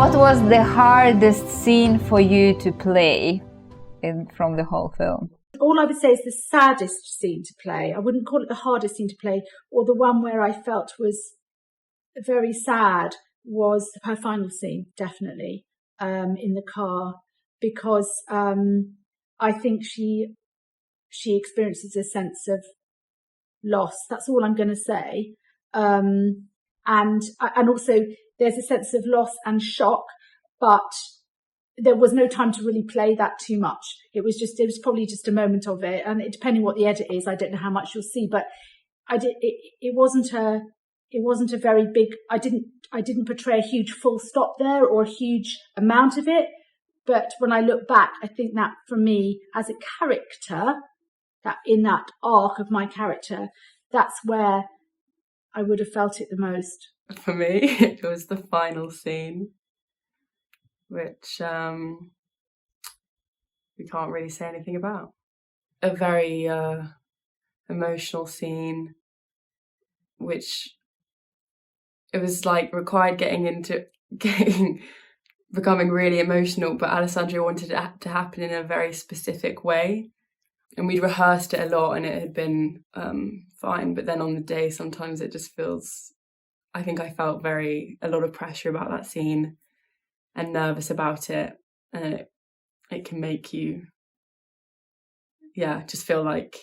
What was the hardest scene for you to play from the whole film? All I would say is the saddest scene to play. I wouldn't call it the hardest scene to play, or the one where I felt was very sad was her final scene, definitely, in the car, because I think she experiences a sense of loss. That's all I'm going to say. And also there's a sense of loss and shock, but there was no time to really play that too much. It was probably just a moment of it. And depending what the edit is, I don't know how much you'll see, but it wasn't a very big, I didn't portray a huge full stop there or a huge amount of it. But when I look back, I think that for me as a character, that in that arc of my character, that's where I would have felt it the most. For me, it was the final scene, which we can't really say anything about. A very emotional scene, which it was like required becoming really emotional, but Alessandro wanted it to happen in a very specific way. And we'd rehearsed it a lot and it had been fine. But then on the day, sometimes it just feels, I think I felt a lot of pressure about that scene and nervous about it. And it can make you, just feel like,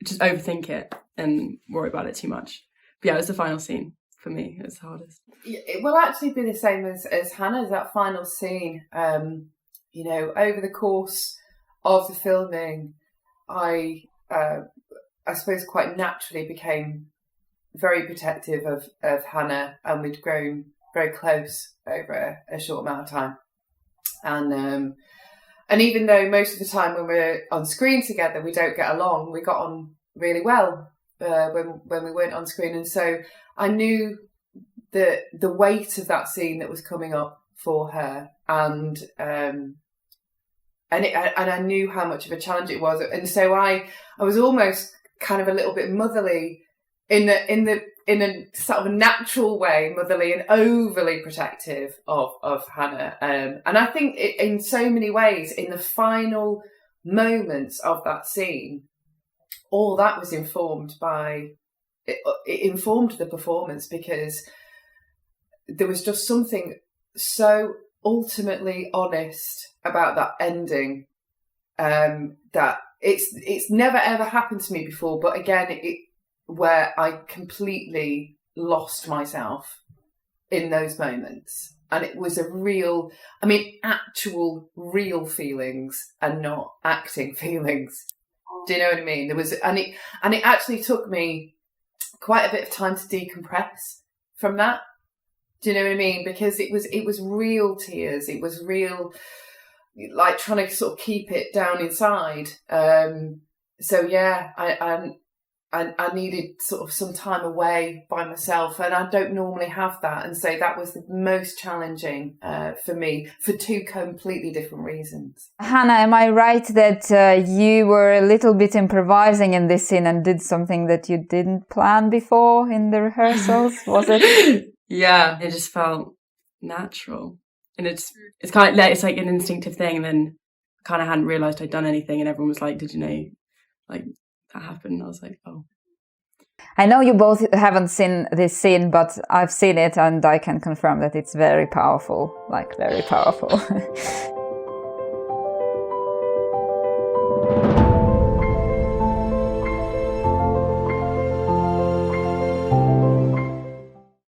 just overthink it and worry about it too much. But yeah, it was the final scene. For me, it was the hardest. It will actually be the same as Hannah's, that final scene. Over the course of the filming, I suppose quite naturally became very protective of Hannah, and we'd grown very close over a short amount of time. And even though most of the time when we're on screen together we don't get along, we got on really well when we weren't on screen. And so I knew the weight of that scene that was coming up for her, and I knew how much of a challenge it was. And so I was almost kind of a little bit motherly in a sort of a natural way, motherly and overly protective of Hannah. And I think in so many ways, in the final moments of that scene, all that was informed by, it informed the performance, because there was just something so ultimately honest about that ending, that it's never ever happened to me before. But again, where I completely lost myself in those moments, and it was actual real feelings and not acting feelings. Do you know what I mean? There was, and it actually took me quite a bit of time to decompress from that. Do you know what I mean? Because it was real tears. It was real, like trying to sort of keep it down inside. So yeah, I needed sort of some time away by myself, and I don't normally have that. And so that was the most challenging for me, for two completely different reasons. Hannah, am I right that you were a little bit improvising in this scene and did something that you didn't plan before in the rehearsals? Was it? Yeah, it just felt natural. And it's kind of like, it's like an instinctive thing. And then I kind of hadn't realised I'd done anything, and everyone was like, did you know, like, that happened? And I was like, oh. I know you both haven't seen this scene, but I've seen it and I can confirm that it's very powerful, like very powerful.